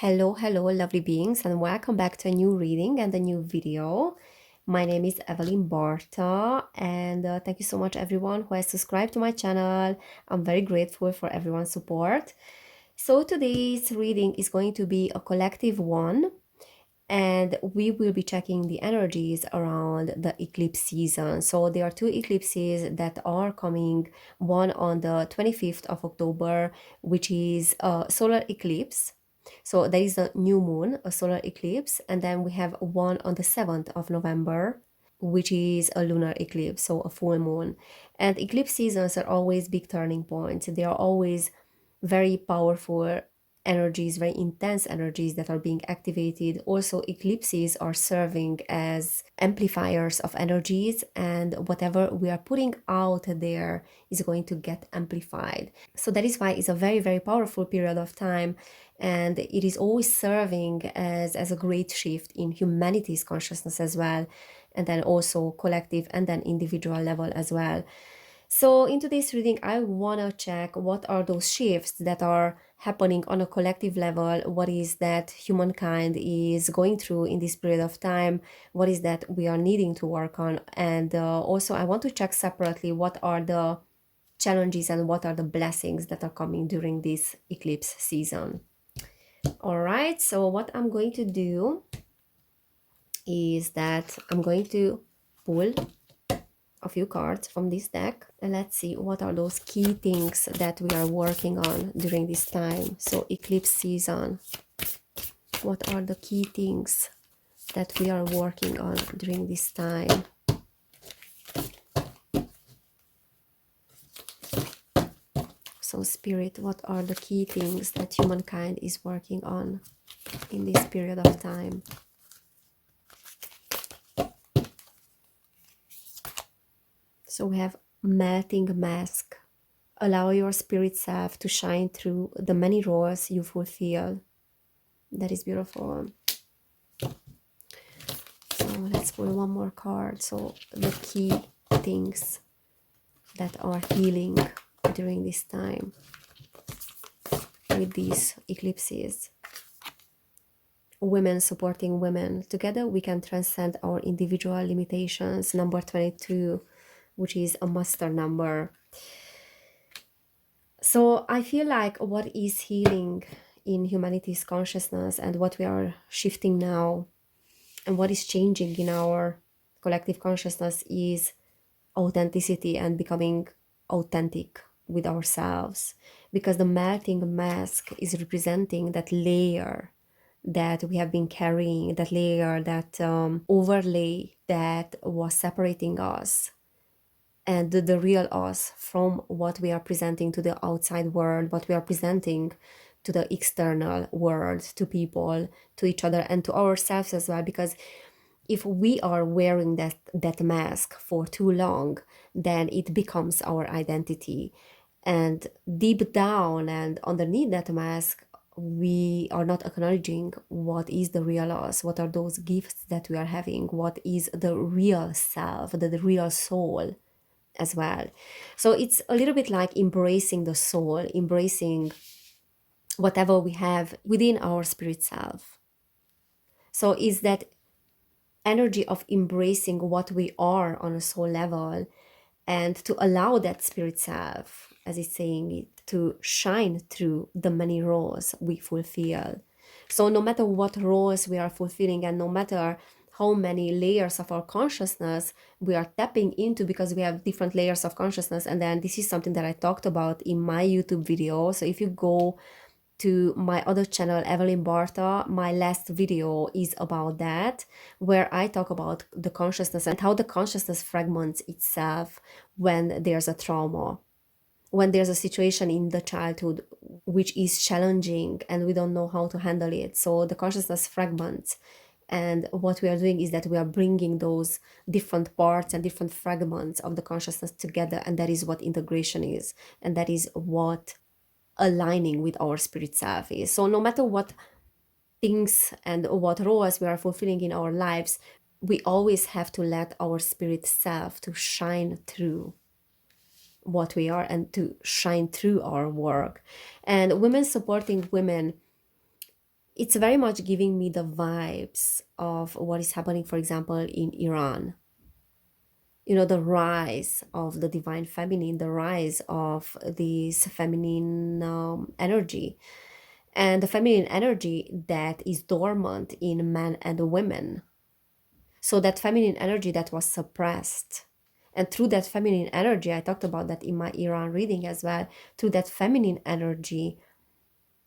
Hello, lovely beings, and welcome back to a new reading and a new video. My name is Evelyn Barta, and thank you so much, everyone who has subscribed to my channel. I'm very grateful for everyone's support. So, today's reading is going to be a collective one, and we will be checking the energies around the eclipse season. So, there are two eclipses that are coming, one on the 25th of October, which is a solar eclipse. So there is a new moon, a solar eclipse, and then we have one on the 7th of November, which is a lunar eclipse, so a full moon. And eclipse seasons are always big turning points. They are always very powerful energies, very intense energies that are being activated. Also, eclipses are serving as amplifiers of energies, and whatever we are putting out there is going to get amplified. So that is why it's a very, very powerful period of time, and it is always serving as a great shift in humanity's consciousness as well, and then also collective and then individual level as well. So in today's reading, I want to check what are those shifts that are happening on a collective level, what is that humankind is going through in this period of time, what is that we are needing to work on, and also I want to check separately what are the challenges and what are the blessings that are coming during this eclipse season. All right, so what I'm going to do is that I'm going to pull a few cards from this deck, and let's see what are those key things that we are working on during this time. So eclipse season, what are the key things that we are working on during this time? So spirit, what are the key things that humankind is working on in this period of time? So we have melting mask. Allow your spirit self to shine through the many roles you fulfill. That is beautiful. So let's pull one more card. So the key things that are healing during this time with these eclipses. Women supporting women. Together we can transcend our individual limitations. Number 22, which is a master number. So I feel like what is healing in humanity's consciousness and what we are shifting now and what is changing in our collective consciousness is authenticity and becoming authentic with ourselves, because the melting mask is representing that layer that we have been carrying, that layer, that overlay that was separating us and the real us from what we are presenting to the outside world, what we are presenting to the external world, to people, to each other, and to ourselves as well. Because if we are wearing that mask for too long, then it becomes our identity. And deep down and underneath that mask, we are not acknowledging what is the real us, what are those gifts that we are having, what is the real self, the real soul as well. So it's a little bit like embracing the soul, embracing whatever we have within our spirit self. So is that energy of embracing what we are on a soul level, and to allow that spirit self, as it's saying it, to shine through the many roles we fulfill. So no matter what roles we are fulfilling, and no matter how many layers of our consciousness we are tapping into, because we have different layers of consciousness. And then this is something that I talked about in my YouTube video. So if you go to my other channel, Evelyn Barta, my last video is about that, where I talk about the consciousness and how the consciousness fragments itself when there's a trauma, when there's a situation in the childhood which is challenging and we don't know how to handle it. So the consciousness fragments. And what we are doing is that we are bringing those different parts and different fragments of the consciousness together. And that is what integration is. And that is what aligning with our spirit self is. So no matter what things and what roles we are fulfilling in our lives, we always have to let our spirit self to shine through what we are and to shine through our work. And women supporting women, It's very much giving me the vibes of what is happening, for example, in Iran. The rise of the divine feminine, the rise of this feminine energy, and the feminine energy that is dormant in men and women. So that feminine energy that was suppressed. And through that feminine energy, I talked about that in my Iran reading as well, through that feminine energy,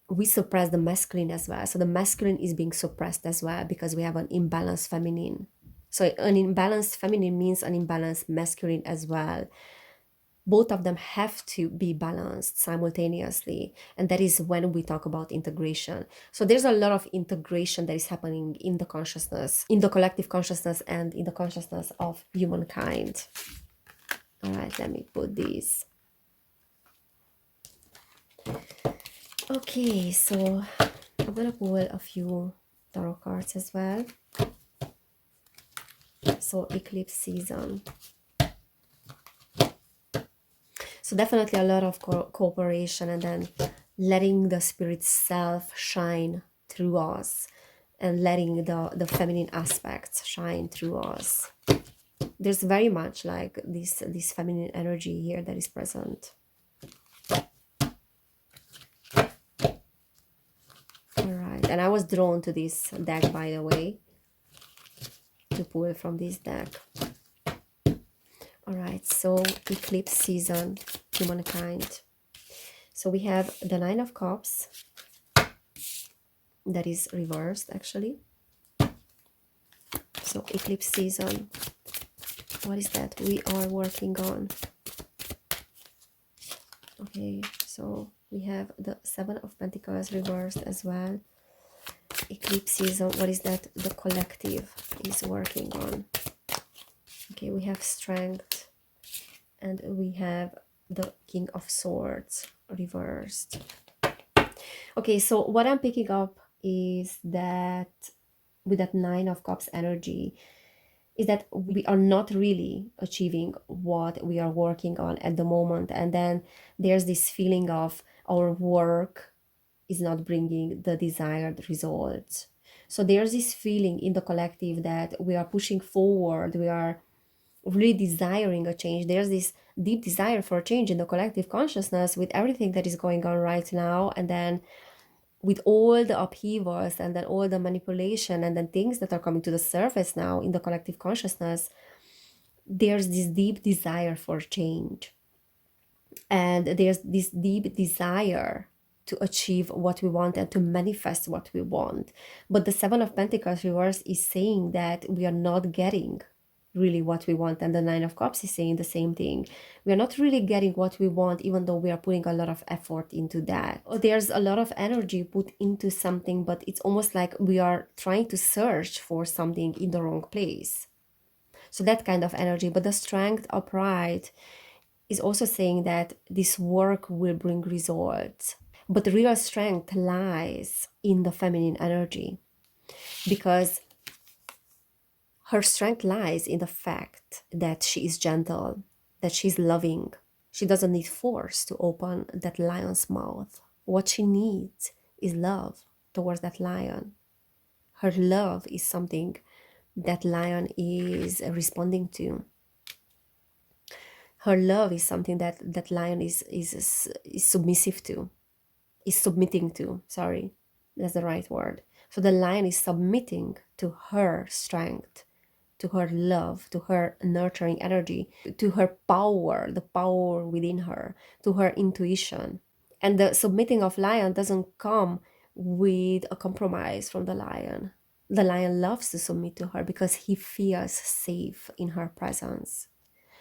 we suppress the masculine as well. So the masculine is being suppressed as well because we have an imbalanced feminine. So an imbalanced feminine means an imbalanced masculine as well. Both of them have to be balanced simultaneously. And that is when we talk about integration. So there's a lot of integration that is happening in the consciousness, in the collective consciousness, and in the consciousness of humankind. All right, let me put these. Okay, so I'm gonna pull a few tarot cards as well. So eclipse season. So definitely a lot of cooperation, and then letting the spirit self shine through us, and letting the feminine aspects shine through us. There's very much like this feminine energy here that is present. All right, and I was drawn to this deck, by the way, to pull from this deck. All right, so eclipse season, humankind. So we have the Nine of Cups, that is reversed actually. So eclipse season, what is that we are working on? Okay, so we have the Seven of Pentacles reversed as well. Eclipse season, what is that the collective is working on? Okay, we have strength, and we have the King of Swords reversed. Okay, so what I'm picking up is that with that Nine of Cups energy, is that we are not really achieving what we are working on at the moment. And then there's this feeling of our work is not bringing the desired results. So there's this feeling in the collective that we are pushing forward, we are really desiring a change. There's this deep desire for a change in the collective consciousness with everything that is going on right now. And then with all the upheavals, and then all the manipulation, and then things that are coming to the surface now in the collective consciousness, there's this deep desire for change. And there's this deep desire to achieve what we want and to manifest what we want. But the Seven of Pentacles reverse is saying that we are not getting really what we want, and the Nine of Cups is saying the same thing. We are not really getting what we want, even though we are putting a lot of effort into that. There's a lot of energy put into something, but it's almost like we are trying to search for something in the wrong place. So that kind of energy. But the Strength upright is also saying that this work will bring results. But the real strength lies in the feminine energy, because her strength lies in the fact that she is gentle, that she's loving. She doesn't need force to open that lion's mouth. What she needs is love towards that lion. Her love is something that lion is responding to. Her love is something that that lion is submissive to, is submitting to. Sorry, that's the right word. So the lion is submitting to her strength, to her love, to her nurturing energy, to her power, the power within her, to her intuition. And the submitting of lion doesn't come with a compromise from the lion. The lion loves to submit to her because he feels safe in her presence.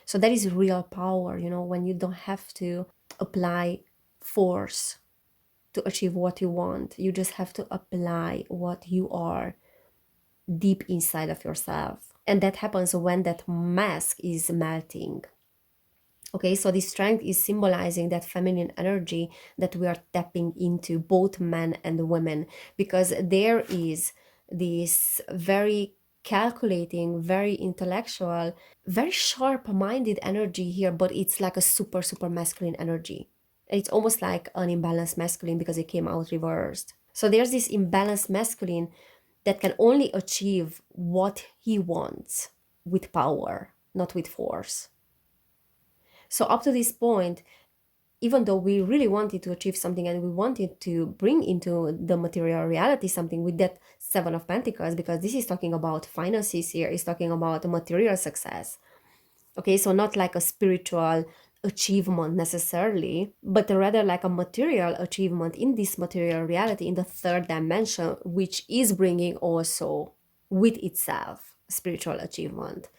So that is real power, when you don't have to apply force to achieve what you want. You just have to apply what you are deep inside of yourself. And that happens when that mask is melting. Okay, so this strength is symbolizing that feminine energy that we are tapping into, both men and women, because there is this very calculating, very intellectual, very sharp-minded energy here, but it's like a super masculine energy. It's almost like an imbalanced masculine because it came out reversed. So there's this imbalanced masculine that can only achieve what he wants with power, not with force. So up to this point, even though we really wanted to achieve something and we wanted to bring into the material reality something with that Seven of Pentacles, because this is talking about finances here, is talking about material success. Okay, so not like a spiritual achievement necessarily, but rather like a material achievement in this material reality in the third dimension, which is bringing also with itself spiritual achievement.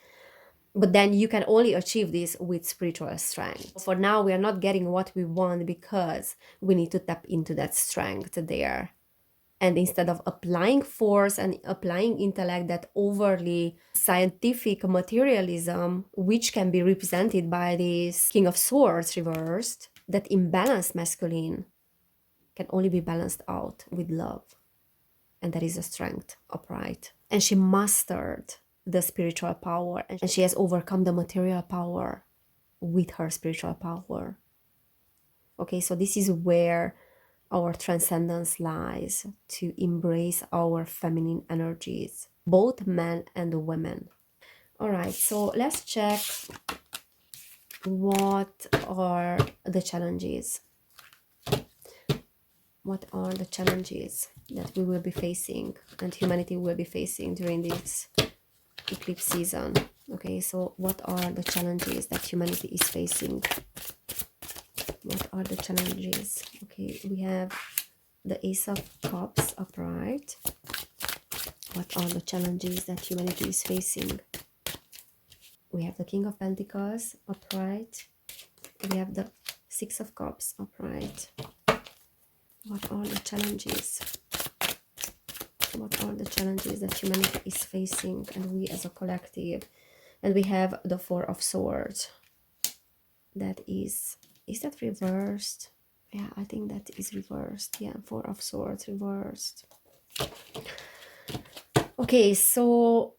But then you can only achieve this with spiritual strength. For now, we are not getting what we want because we need to tap into that strength there. And instead of applying force and applying intellect, that overly scientific materialism, which can be represented by this King of Swords reversed, that imbalanced masculine can only be balanced out with love. And that is a strength upright. And she mastered the spiritual power, and she has overcome the material power with her spiritual power. Okay, so this is where our transcendence lies, to embrace our feminine energies, both men and women. All right, so let's check what are the challenges. What are the challenges that we will be facing and humanity will be facing during this eclipse season? Okay, so what are the challenges that humanity is facing? What are the challenges? Okay, we have the Ace of Cups upright. What are the challenges that humanity is facing? We have the King of Pentacles upright. We have the Six of Cups upright. What are the challenges? What are the challenges that humanity is facing and we as a collective? And we have the Four of Swords. That is that reversed? Yeah, I think that is reversed. Yeah, Four of Swords reversed. Okay, so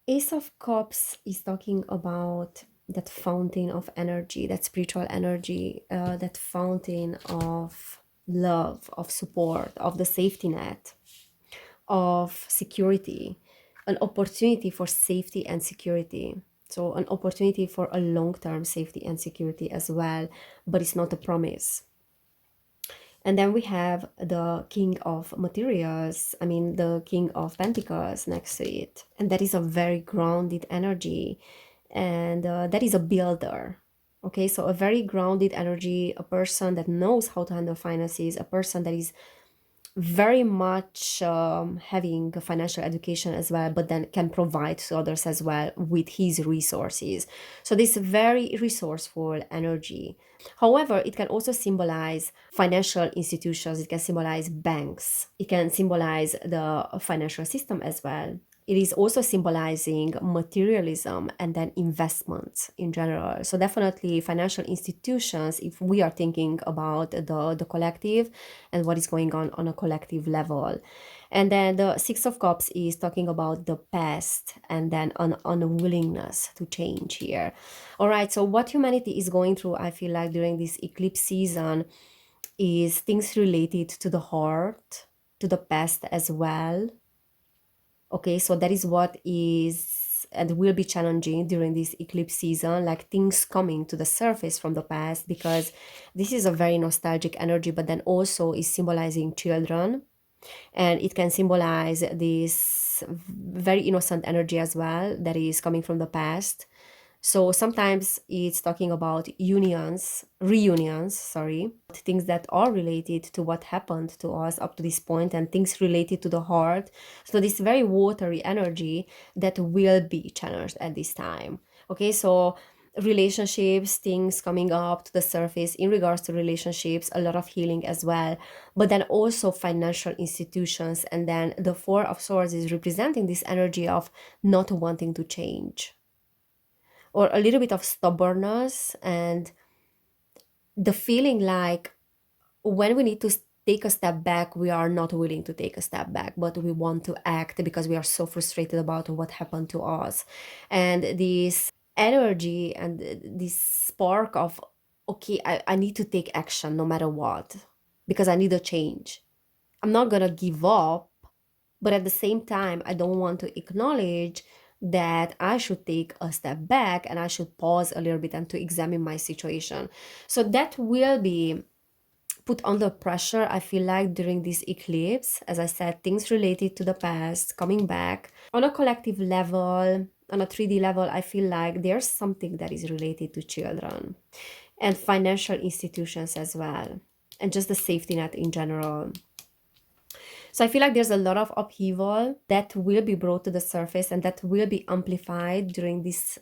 Ace of Cups is talking about that fountain of energy, that spiritual energy, that fountain of love, of support, of the safety net, of security, an opportunity for safety and security. So an opportunity for a long-term safety and security as well, but it's not a promise. And then we have the King of Materials, the King of Pentacles next to it. And that is a very grounded energy. And that is a builder. Okay, so a very grounded energy, a person that knows how to handle finances, a person that is very much having a financial education as well, but then can provide to others as well with his resources. So this very resourceful energy. However, it can also symbolize financial institutions, it can symbolize banks, it can symbolize the financial system as well. It is also symbolizing materialism and then investments in general. So definitely financial institutions, if we are thinking about the collective and what is going on a collective level. And then the Six of Cups is talking about the past and then an unwillingness to change here. All right, so what humanity is going through, I feel like during this eclipse season, is things related to the heart, to the past as well. Okay, so that is what is and will be challenging during this eclipse season, like things coming to the surface from the past, because this is a very nostalgic energy, but then also is symbolizing children, and it can symbolize this very innocent energy as well that is coming from the past. So sometimes it's talking about reunions, things that are related to what happened to us up to this point and things related to the heart. So this very watery energy that will be challenged at this time. Okay, so relationships, things coming up to the surface in regards to relationships, a lot of healing as well, but then also financial institutions. And then the Four of Swords is representing this energy of not wanting to change, or a little bit of stubbornness, and the feeling like when we need to take a step back, we are not willing to take a step back, but we want to act because we are so frustrated about what happened to us. And this energy and this spark of, okay, I need to take action no matter what, because I need a change. I'm not gonna give up, but at the same time, I don't want to acknowledge that I should take a step back and I should pause a little bit and to examine my situation. So that will be put under pressure, I feel like, during this eclipse. As I said, things related to the past coming back. On a collective level, on a 3D level, I feel like there's something that is related to children and financial institutions as well, and just the safety net in general. So I feel like there's a lot of upheaval that will be brought to the surface and that will be amplified during this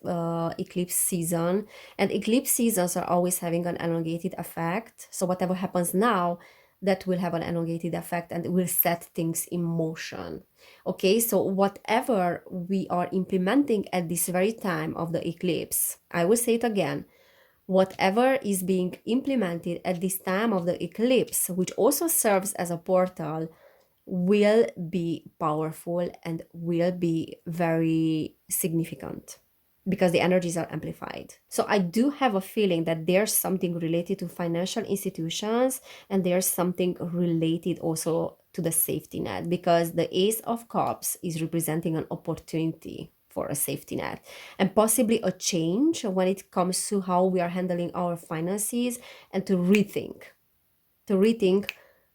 eclipse season. And eclipse seasons are always having an elongated effect. So whatever happens now, that will have an elongated effect and it will set things in motion. Okay, so whatever we are implementing at this very time of the eclipse, I will say it again, whatever is being implemented at this time of the eclipse, which also serves as a portal, will be powerful and will be very significant because the energies are amplified. So I do have a feeling that there's something related to financial institutions and there's something related also to the safety net, because the Ace of Cups is representing an opportunity for a safety net and possibly a change when it comes to how we are handling our finances and to rethink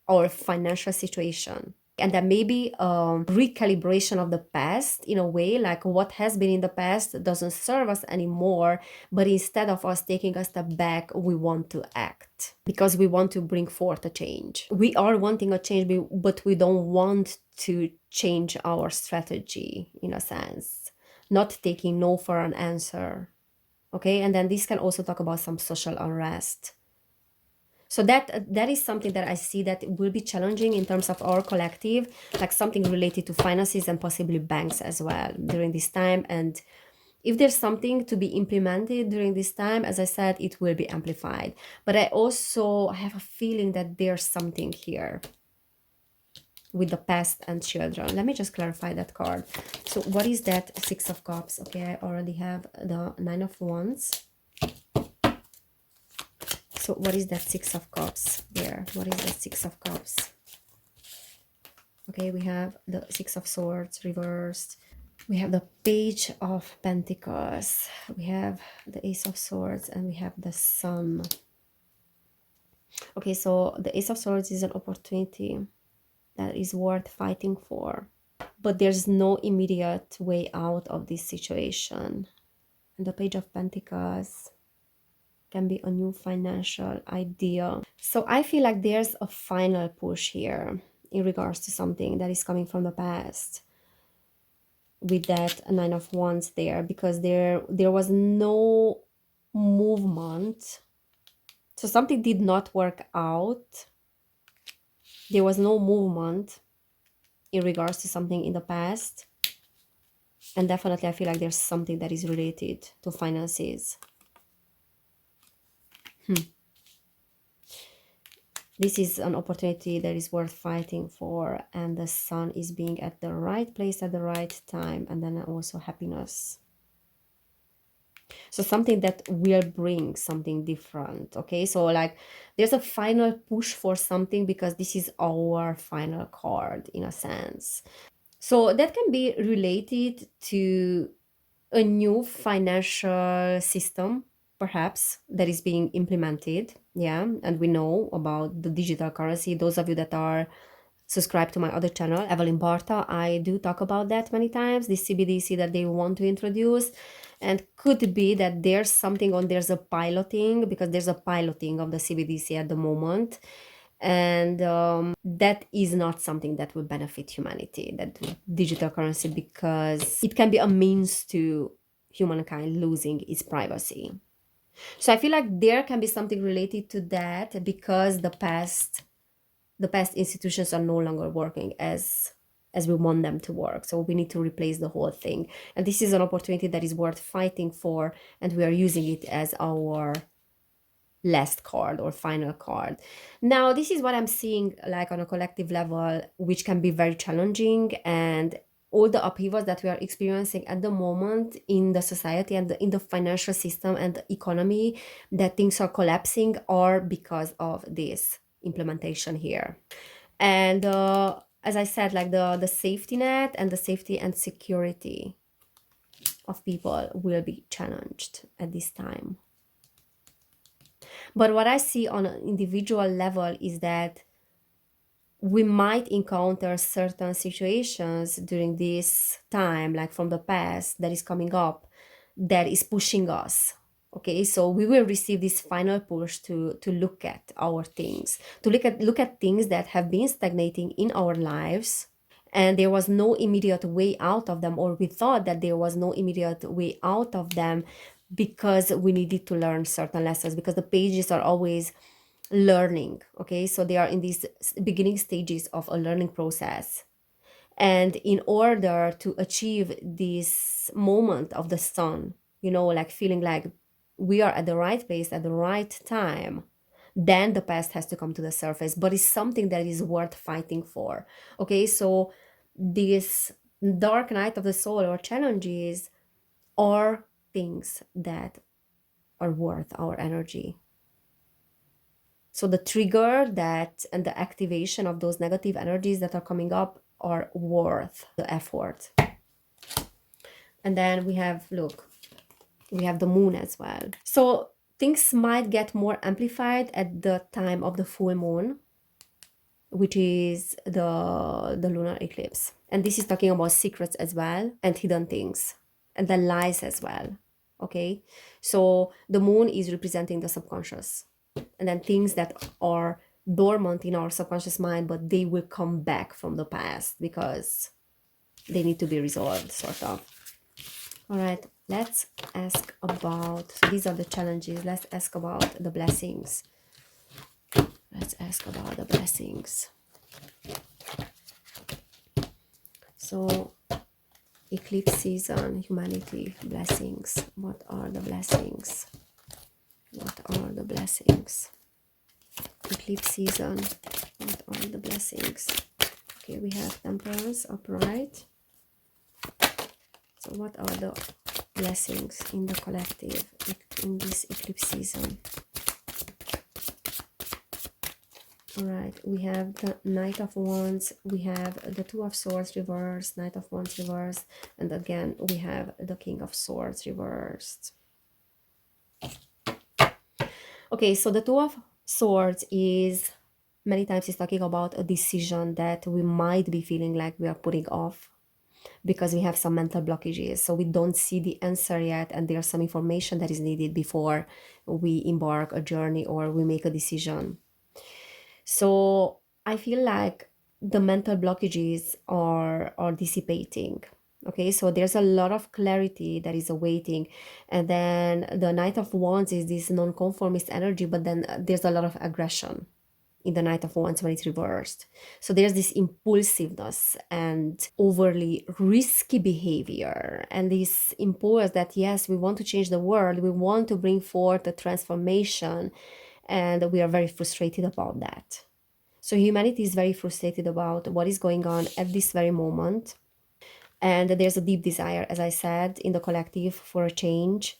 our financial situation. And that maybe recalibration of the past, in a way, like what has been in the past doesn't serve us anymore, but instead of us taking a step back, we want to act because we want to bring forth a change. We are wanting a change, but we don't want to change our strategy, in a sense, not taking no for an answer. Okay, and then this can also talk about some social unrest. So that is something that I see that will be challenging in terms of our collective, like something related to finances and possibly banks as well during this time. And if there's something to be implemented during this time, as I said, it will be amplified. But I also have a feeling that there's something here with the past and children. Let me just clarify that card. So what is that Six of Cups? Okay, I already have the Nine of Wands. So what is that Six of Cups there? What is that Six of Cups? Okay, we have the Six of Swords reversed. We have the Page of Pentacles. We have the Ace of Swords and we have the Sun. Okay, so the Ace of Swords is an opportunity that is worth fighting for. But there's no immediate way out of this situation. And the Page of Pentacles can be a new financial idea. So I feel like there's a final push here in regards to something that is coming from the past with that Nine of Wands there, because there was no movement. So something did not work out. There was no movement in regards to something in the past. And definitely I feel like there's something that is related to finances. This is an opportunity that is worth fighting for, and the Sun is being at the right place at the right time, and then also happiness. So something that will bring something different. Okay, so like there's a final push for something because this is our final card in a sense. So that can be related to a new financial system, perhaps, that is being implemented. Yeah, and we know about the digital currency. Those of you that are subscribed to my other channel, Evelyn Barta, I do talk about that many times, this CBDC that they want to introduce. And could be that there's something on, there's a piloting, because there's a piloting of the CBDC at the moment. And that is not something that will benefit humanity, that digital currency, because it can be a means to humankind losing its privacy. So I feel like there can be something related to that, because the past institutions are no longer working as we want them to work. So we need to replace the whole thing. And this is an opportunity that is worth fighting for, and we are using it as our last card or final card. Now, this is what I'm seeing like on a collective level, which can be very challenging, and all the upheavals that we are experiencing at the moment in the society and in the financial system and the economy, that things are collapsing, are because of this implementation here. And as I said, like the safety net and the safety and security of people will be challenged at this time. But what I see on an individual level is that we might encounter certain situations during this time, like from the past, that is coming up, that is pushing us. Okay, so we will receive this final push to look at our things, to look at things that have been stagnating in our lives, and there was no immediate way out of them, or we thought that there was no immediate way out of them because we needed to learn certain lessons, because the pages are always learning. Okay, so they are in these beginning stages of a learning process, and in order to achieve this moment of the sun, like feeling like we are at the right place at the right time, then the past has to come to the surface, but it's something that is worth fighting for. Okay, so this dark night of the soul or challenges are things that are worth our energy. So the trigger that and the activation of those negative energies that are coming up are worth the effort. And then we have, look, we have the moon as well. So things might get more amplified at the time of the full moon, which is the lunar eclipse. And this is talking about secrets as well, and hidden things, and the lies as well. Okay, so the moon is representing the subconscious, and then things that are dormant in our subconscious mind, but they will come back from the past because they need to be resolved, sort of. All right, let's ask about, so these are the challenges. Let's ask about the blessings. Let's ask about the blessings. So eclipse season, humanity, blessings. What are the blessings? What are the blessings? Eclipse season, what are the blessings? Okay, we have temperance upright. So what are the blessings in the collective in this eclipse season? All right, we have the Knight of Wands, we have the Two of Swords reversed, Knight of Wands reversed, and again we have the King of Swords reversed. Okay, so the Two of Swords is, many times is talking about a decision that we might be feeling like we are putting off because we have some mental blockages. So we don't see the answer yet, and there's some information that is needed before we embark a journey or we make a decision. So I feel like the mental blockages are dissipating. Okay, so there's a lot of clarity that is awaiting. And then the Knight of Wands is this non-conformist energy, but then there's a lot of aggression in the Knight of Wands when it's reversed. So there's this impulsiveness and overly risky behavior, and this impulse that, yes, we want to change the world, we want to bring forth a transformation, and we are very frustrated about that. So humanity is very frustrated about what is going on at this very moment. And there's a deep desire, as I said, in the collective for a change.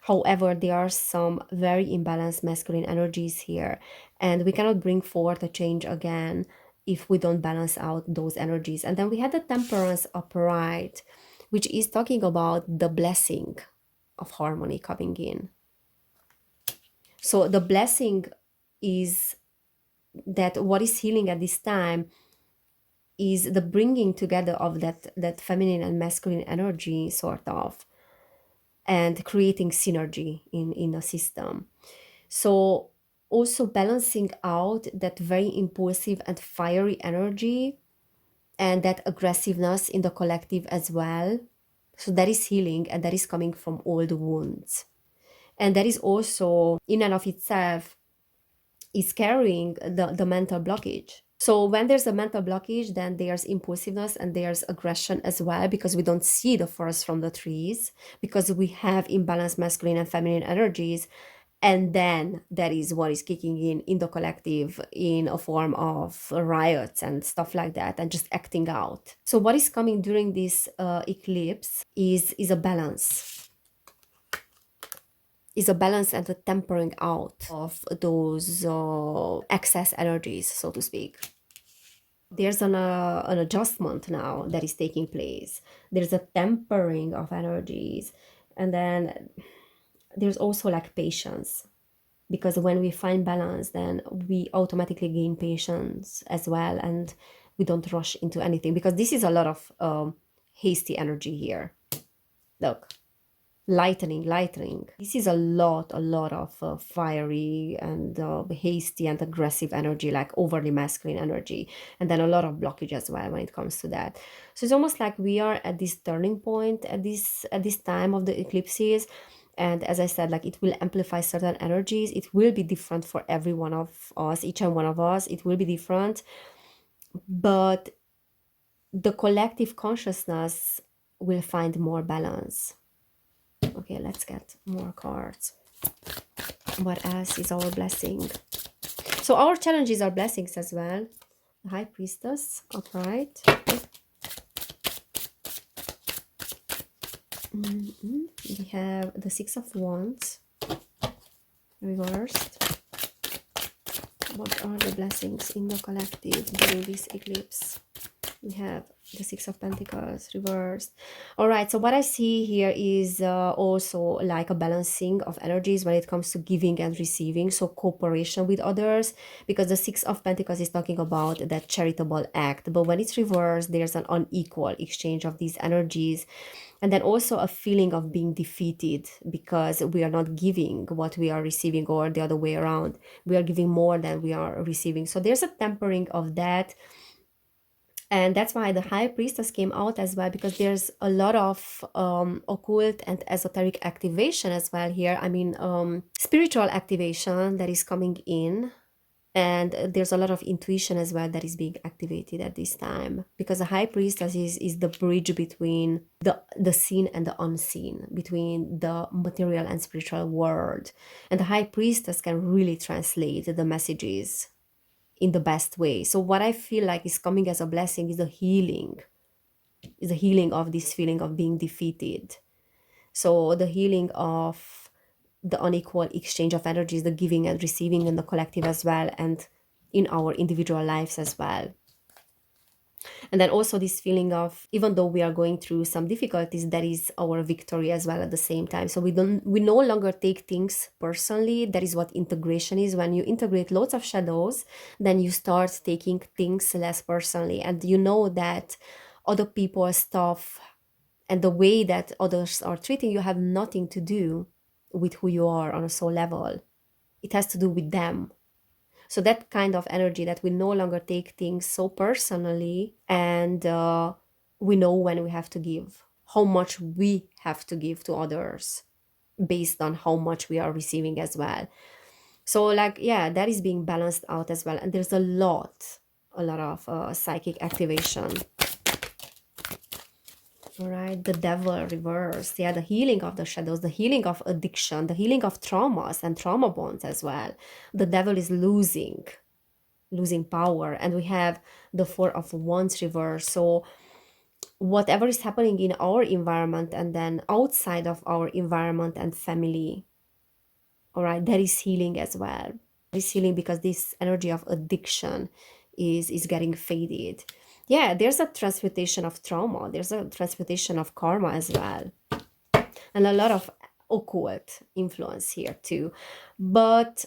However, there are some very imbalanced masculine energies here, and we cannot bring forth a change again if we don't balance out those energies. And then we had the temperance upright, which is talking about the blessing of harmony coming in. So the blessing is that what is healing at this time is the bringing together of that feminine and masculine energy, sort of, and creating synergy in a system. So also balancing out that very impulsive and fiery energy and that aggressiveness in the collective as well. So that is healing, and that is coming from old wounds. And that is also in and of itself is carrying the mental blockage. So when there's a mental blockage, then there's impulsiveness and there's aggression as well, because we don't see the forest from the trees, because we have imbalanced masculine and feminine energies. And then that is what is kicking in the collective in a form of riots and stuff like that, and just acting out. So what is coming during this eclipse is a balance. Is a balance and a tempering out of those excess energies, so to speak. There's an adjustment now that is taking place. There's a tempering of energies. And then there's also like patience, because when we find balance, then we automatically gain patience as well, and we don't rush into anything, because this is a lot of hasty energy here. Look, lightning. This is a lot of fiery and hasty and aggressive energy, like overly masculine energy, and then a lot of blockage as well when it comes to that. So it's almost like we are at this turning point at this time of the eclipses. And as I said, like, it will amplify certain energies. It will be different for every one of us, each and one of us. It will be different, but the collective consciousness will find more balance. Okay, let's get more cards. What else is our blessing? So our challenges are blessings as well. The High Priestess, upright. We have the Six of Wands, reversed. What are the blessings in the collective during this eclipse? We have the Six of Pentacles reversed. All right, so what I see here is also like a balancing of energies when it comes to giving and receiving, so cooperation with others, because the Six of Pentacles is talking about that charitable act, but when it's reversed, there's an unequal exchange of these energies. And then also a feeling of being defeated because we are not giving what we are receiving, or the other way around, we are giving more than we are receiving. So there's a tempering of that. And that's why the High Priestess came out as well, because there's a lot of occult and esoteric activation as well here. I mean, spiritual activation that is coming in. And there's a lot of intuition as well that is being activated at this time, because the High Priestess is the bridge between the seen and the unseen, between the material and spiritual world. And the High Priestess can really translate the messages in the best way. So what I feel like is coming as a blessing is the healing of this feeling of being defeated. So the healing of the unequal exchange of energies, the giving and receiving in the collective as well, and in our individual lives as well. And then also this feeling of, even though we are going through some difficulties, that is our victory as well at the same time. So we no longer take things personally. That is what integration is. When you integrate lots of shadows, then you start taking things less personally, and you know that other people's stuff and the way that others are treating you have nothing to do with who you are on a soul level. It has to do with them. So that kind of energy, that we no longer take things so personally, and we know when we have to give, how much we have to give to others based on how much we are receiving as well. So like, yeah, that is being balanced out as well. And there's a lot of psychic activation. All right, the Devil reversed. Yeah, the healing of the shadows, the healing of addiction, the healing of traumas and trauma bonds as well. The Devil is losing power. And we have the Four of Wands reversed. So whatever is happening in our environment and then outside of our environment and family, all right, that is healing as well. That is healing, because this energy of addiction is getting faded. Yeah, there's a transmutation of trauma, there's a transmutation of karma as well, and a lot of occult influence here too. But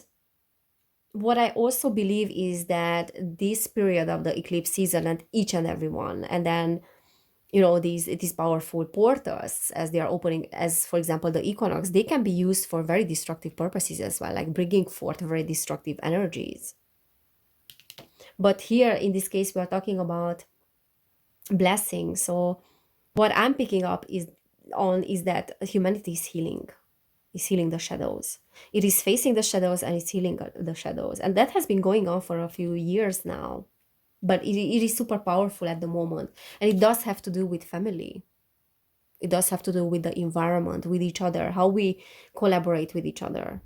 what I also believe is that this period of the eclipse season, and each and every one, and then these powerful portals as they are opening, as for example the equinox, they can be used for very destructive purposes as well, like bringing forth very destructive energies. But here in this case we are talking about blessing. So what I'm picking up is that humanity is healing the shadows. It is facing the shadows and it's healing the shadows, and that has been going on for a few years now. But it is super powerful at the moment, and it does have to do with family. It does have to do with the environment, with each other, how we collaborate with each other.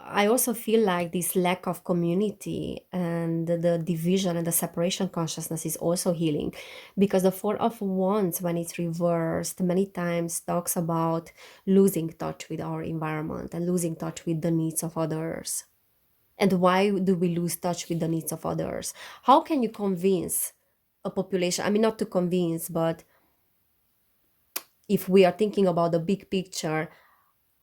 I also feel like this lack of community and the division and the separation consciousness is also healing, because the Four of Wands, when it's reversed, many times talks about losing touch with our environment and losing touch with the needs of others. And why do we lose touch with the needs of others? How can you convince a population? I mean, not to convince, but if we are thinking about the big picture,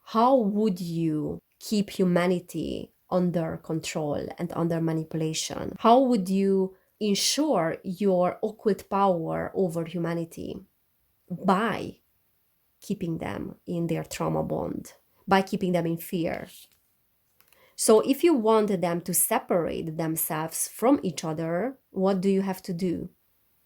how would you keep humanity under control and under manipulation? How would you ensure your occult power over humanity? By keeping them in their trauma bond, by keeping them in fear. So if you want them to separate themselves from each other, what do you have to do?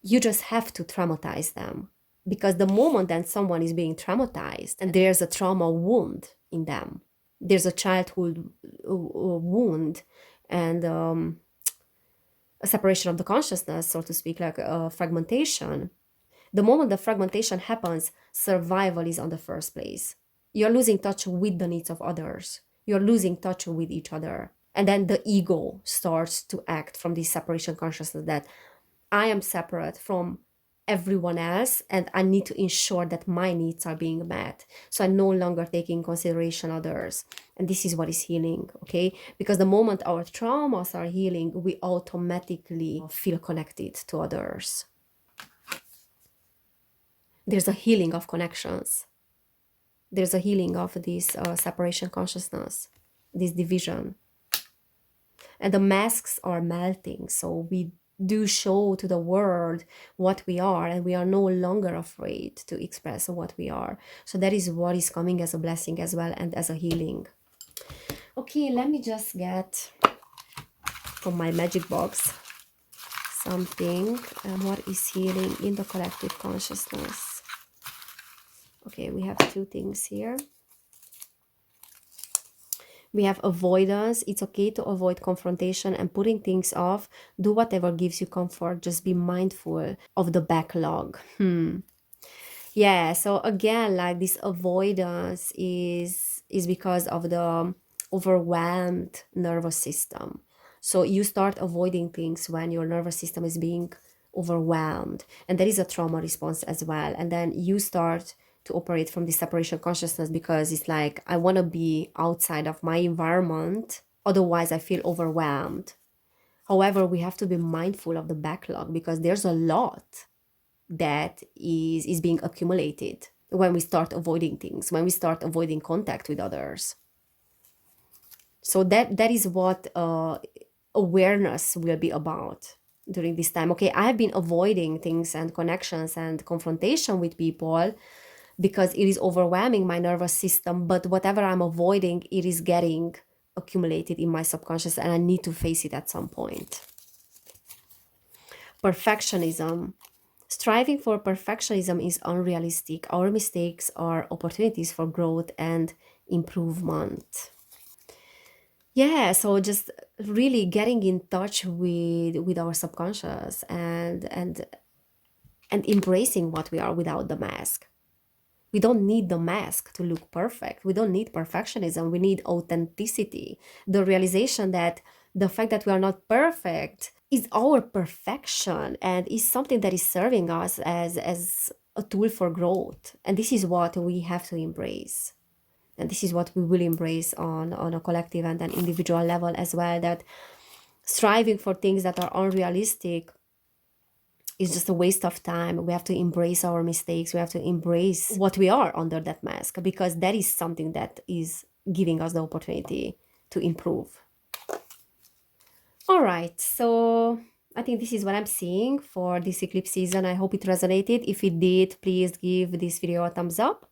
You just have to traumatize them. Because the moment that someone is being traumatized and there's a trauma wound in them, there's a childhood wound and a separation of the consciousness, so to speak, like a fragmentation. The moment the fragmentation happens, survival is on the first place. You're losing touch with the needs of others. You're losing touch with each other. And then the ego starts to act from this separation consciousness that I am separate from everyone else and I need to ensure that my needs are being met. So I no longer take in consideration others. And this is what is healing, okay? Because the moment our traumas are healing, we automatically feel connected to others. There's a healing of connections. There's a healing of this separation consciousness, this division. And the masks are melting. So we do show to the world what we are, and we are no longer afraid to express what we are. So that is what is coming as a blessing as well and as a healing. Okay, let me just get from my magic box something. What is healing in the collective consciousness? Okay, we have two things here. We have avoidance. It's okay to avoid confrontation and putting things off. Do whatever gives you comfort. Just be mindful of the backlog. Yeah, so again, like this avoidance is because of the overwhelmed nervous system. So you start avoiding things when your nervous system is being overwhelmed. And there is a trauma response as well. And then you start to operate from the separation consciousness because it's like, I want to be outside of my environment. Otherwise, I feel overwhelmed. However, we have to be mindful of the backlog because there's a lot that is being accumulated when we start avoiding things, when we start avoiding contact with others. So that is what awareness will be about during this time. Okay, I have been avoiding things and connections and confrontation with people because it is overwhelming my nervous system, but whatever I'm avoiding, it is getting accumulated in my subconscious and I need to face it at some point. Perfectionism. Striving for perfectionism is unrealistic. Our mistakes are opportunities for growth and improvement. Yeah, so just really getting in touch with our subconscious and embracing what we are without the mask. We don't need the mask to look perfect. We don't need perfectionism. We need authenticity. The realization that the fact that we are not perfect is our perfection and is something that is serving us as a tool for growth. And this is what we have to embrace. And this is what we will embrace on a collective and an individual level as well, that striving for things that are unrealistic is just a waste of time. We have to embrace our mistakes. We have to embrace what we are under that mask because that is something that is giving us the opportunity to improve. All right, so I think this is what I'm seeing for this eclipse season. I hope it resonated. If it did, please give this video a thumbs up.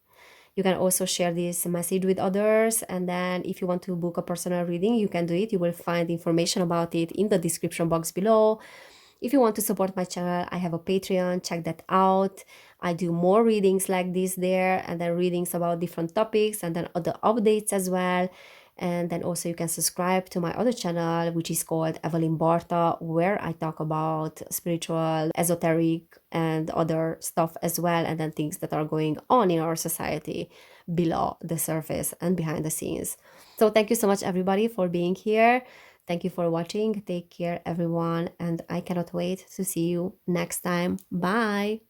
You can also share this message with others. And then if you want to book a personal reading, you can do it. You will find information about it in the description box below. If you want to support my channel, I have a Patreon. Check that out. I do more readings like this there, and then readings about different topics, and then other updates as well. And then also you can subscribe to my other channel, which is called Evelyn Barta, where I talk about spiritual, esoteric, and other stuff as well, and then things that are going on in our society below the surface and behind the scenes. So thank you so much, everybody, for being here. Thank you for watching. Take care, everyone, and I cannot wait to see you next time. Bye!